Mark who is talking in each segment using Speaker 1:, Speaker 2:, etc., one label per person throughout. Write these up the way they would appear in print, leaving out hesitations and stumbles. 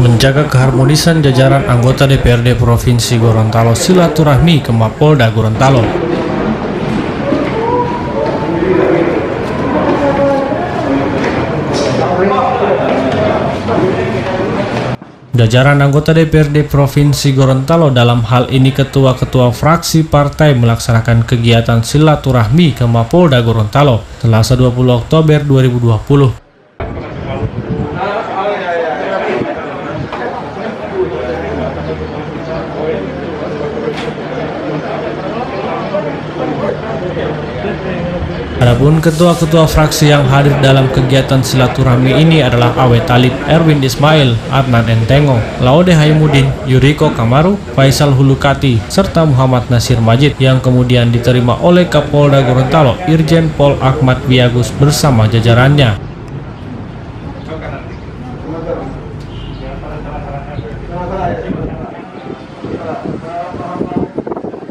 Speaker 1: menjaga keharmonisan jajaran anggota DPRD Provinsi Gorontalo silaturahmi ke Mapolda Gorontalo. Jajaran anggota DPRD Provinsi Gorontalo, dalam hal ini ketua-ketua fraksi partai, melaksanakan kegiatan silaturahmi ke Mapolda Gorontalo Selasa 20 Oktober 2020. Adapun ketua-ketua fraksi yang hadir dalam kegiatan silaturahmi ini adalah Awe Talib, Erwin Ismail, Adnan Entengo, Laude Haimudin, Yuriko Kamaru, Faisal Hulukati, serta Muhammad Nasir Majid yang kemudian diterima oleh Kapolda Gorontalo Irjen Pol Ahmad Wiyagus bersama jajarannya.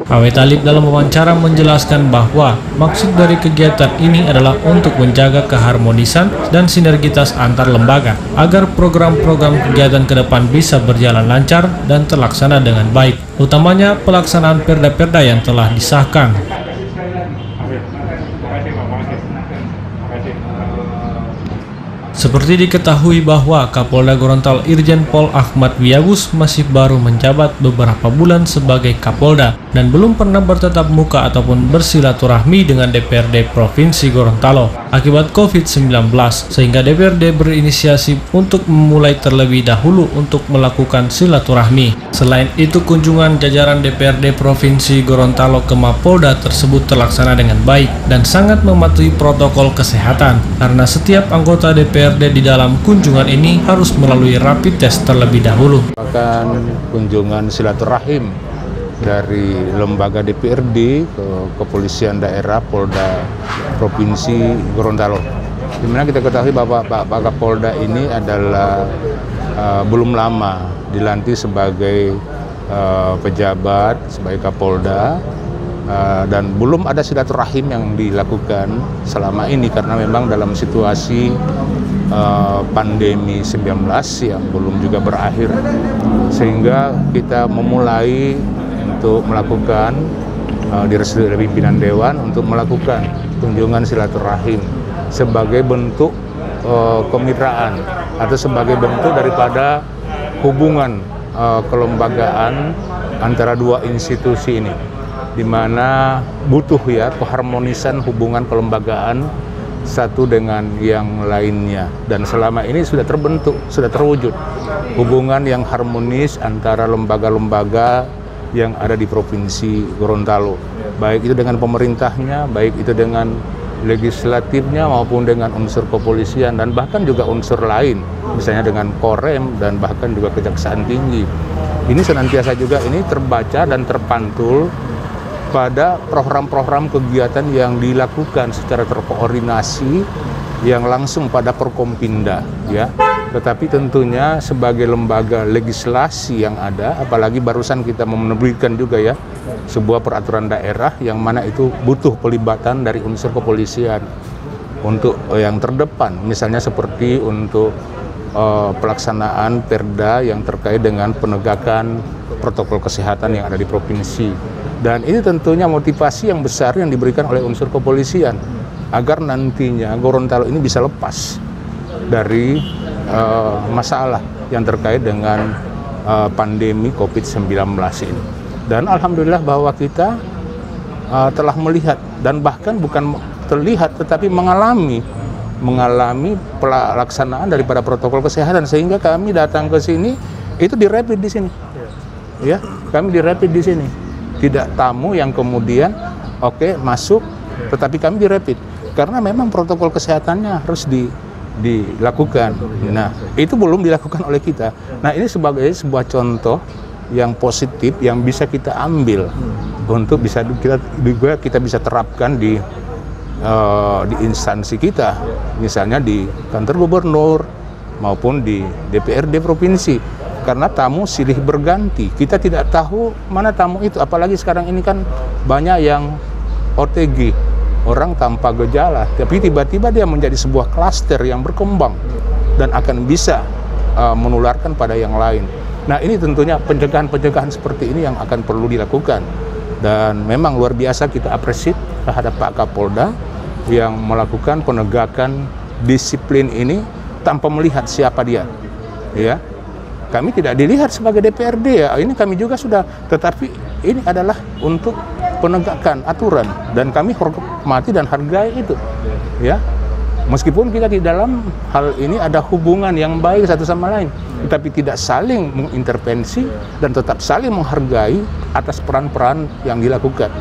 Speaker 1: Awe Talib dalam wawancara menjelaskan bahwa maksud dari kegiatan ini adalah untuk menjaga keharmonisan dan sinergitas antar lembaga agar program-program kegiatan ke depan bisa berjalan lancar dan terlaksana dengan baik, utamanya pelaksanaan perda-perda yang telah disahkan. Seperti diketahui bahwa Kapolda Gorontalo Irjen Pol Ahmad Wiyagus masih baru menjabat beberapa bulan sebagai Kapolda dan belum pernah bertatap muka ataupun bersilaturahmi dengan DPRD Provinsi Gorontalo akibat COVID-19, sehingga DPRD berinisiasi untuk memulai terlebih dahulu untuk melakukan silaturahmi. Selain itu, kunjungan jajaran DPRD Provinsi Gorontalo ke Mapolda tersebut terlaksana dengan baik dan sangat mematuhi protokol kesehatan karena setiap anggota DPRD di dalam kunjungan ini harus melalui rapid test terlebih dahulu.
Speaker 2: Akan kunjungan silaturahim dari lembaga DPRD ke kepolisian daerah Polda Provinsi Gorontalo. Dimana kita ketahui bahwa Pak Kapolda ini adalah belum lama dilantik sebagai pejabat sebagai Kapolda. Dan belum ada silaturahim yang dilakukan selama ini karena memang dalam situasi pandemi 19 yang belum juga berakhir, sehingga kita memulai untuk melakukan direstui oleh pimpinan Dewan untuk melakukan kunjungan silaturahim sebagai bentuk kemitraan atau sebagai bentuk daripada hubungan kelembagaan antara dua institusi ini, di mana butuh ya keharmonisan hubungan kelembagaan satu dengan yang lainnya, dan selama ini sudah terbentuk, sudah terwujud hubungan yang harmonis antara lembaga-lembaga yang ada di Provinsi Gorontalo, baik itu dengan pemerintahnya, baik itu dengan legislatifnya maupun dengan unsur kepolisian dan bahkan juga unsur lain, misalnya dengan Korem dan bahkan juga Kejaksaan Tinggi. Ini senantiasa juga ini terbaca dan terpantul pada program-program kegiatan yang dilakukan secara terkoordinasi yang langsung pada Forkompinda ya. Tetapi tentunya sebagai lembaga legislasi yang ada, apalagi barusan kita menerbitkan juga ya sebuah peraturan daerah yang mana itu butuh pelibatan dari unsur kepolisian untuk yang terdepan, misalnya seperti untuk pelaksanaan perda yang terkait dengan penegakan protokol kesehatan yang ada di provinsi. Dan ini tentunya motivasi yang besar yang diberikan oleh unsur kepolisian agar nantinya Gorontalo ini bisa lepas dari masalah yang terkait dengan pandemi COVID-19 ini. Dan alhamdulillah bahwa kita telah melihat dan bahkan bukan terlihat tetapi mengalami pelaksanaan daripada protokol kesehatan, sehingga kami datang ke sini itu dirapid di sini. Ya, kami dirapid di sini. Tidak tamu yang kemudian masuk, tetapi kami dirapid karena memang protokol kesehatannya harus dilakukan. Nah, itu belum dilakukan oleh kita. Nah, ini sebagai sebuah contoh yang positif yang bisa kita ambil untuk bisa kita bisa terapkan di instansi kita, misalnya di kantor gubernur maupun di DPRD provinsi. Karena tamu silih berganti, kita tidak tahu mana tamu itu, apalagi sekarang ini kan banyak yang OTG, orang tanpa gejala, tapi tiba-tiba dia menjadi sebuah klaster yang berkembang dan akan bisa menularkan pada yang lain. Nah, ini tentunya pencegahan-pencegahan seperti ini yang akan perlu dilakukan. Dan memang luar biasa kita apresiasi terhadap Pak Kapolda yang melakukan penegakan disiplin ini tanpa melihat siapa dia. Ya, kami tidak dilihat sebagai DPRD ya. Ini kami juga sudah, tetapi ini adalah untuk penegakan aturan dan kami hormati dan hargai itu. Ya. Meskipun kita di dalam hal ini ada hubungan yang baik satu sama lain, tetapi tidak saling mengintervensi dan tetap saling menghargai atas peran-peran yang dilakukan.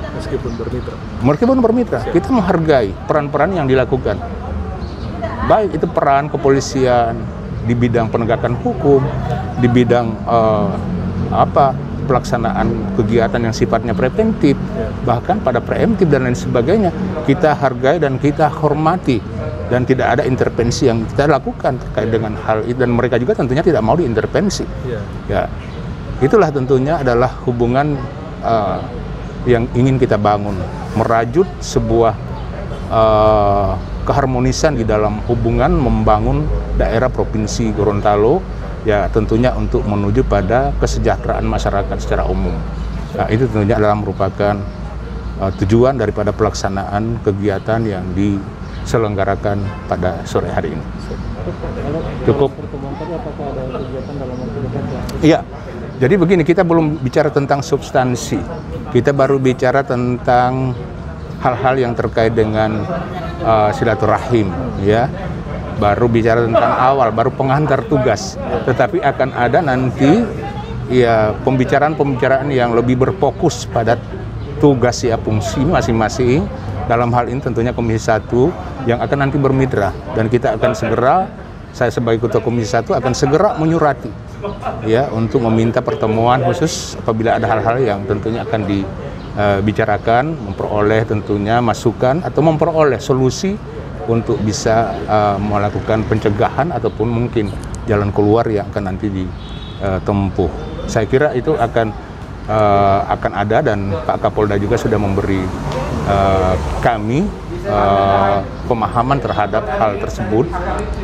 Speaker 2: Meskipun bermitra, kita menghargai peran-peran yang dilakukan. Baik itu peran kepolisian di bidang penegakan hukum, di bidang pelaksanaan kegiatan yang sifatnya preventif, bahkan pada preemptif dan lain sebagainya, kita hargai dan kita hormati. Dan tidak ada intervensi yang kita lakukan terkait dengan hal itu, dan mereka juga tentunya tidak mau diintervensi. Ya, itulah tentunya adalah hubungan yang ingin kita bangun, merajut sebuah keharmonisan di dalam hubungan membangun daerah provinsi Gorontalo, ya tentunya untuk menuju pada kesejahteraan masyarakat secara umum. Nah, itu tentunya adalah merupakan tujuan daripada pelaksanaan kegiatan yang diselenggarakan pada sore hari ini. Cukup. Iya. Jadi begini, kita belum bicara tentang substansi. Kita baru bicara tentang hal-hal yang terkait dengan silaturahim, ya. Baru bicara tentang awal, baru penghantar tugas. Tetapi akan ada nanti ya pembicaraan-pembicaraan yang lebih berfokus pada tugas ya fungsi masing-masing. Dalam hal ini tentunya Komisi 1 yang akan nanti bermitra, dan kita akan segera, saya sebagai Ketua Komisi 1 akan segera menyurati ya untuk meminta pertemuan khusus apabila ada hal-hal yang tentunya akan dibicarakan, memperoleh tentunya masukan atau memperoleh solusi untuk bisa melakukan pencegahan ataupun mungkin jalan keluar yang akan nanti ditempuh. Saya kira itu akan ada, dan Pak Kapolda juga sudah memberi kami pemahaman terhadap hal tersebut,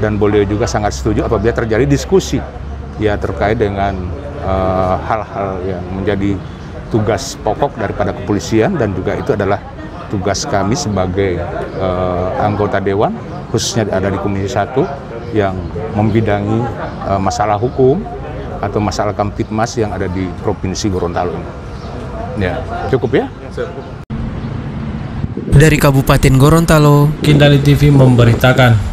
Speaker 2: dan beliau juga sangat setuju apabila terjadi diskusi ya terkait dengan hal-hal yang menjadi tugas pokok daripada kepolisian, dan juga itu adalah tugas kami sebagai anggota dewan, khususnya ada di Komisi 1 yang membidangi masalah hukum atau masalah Kamtibmas yang ada di Provinsi Gorontalo ini. Ya, cukup ya?
Speaker 3: Dari Kabupaten Gorontalo,
Speaker 1: Kindali TV memberitakan.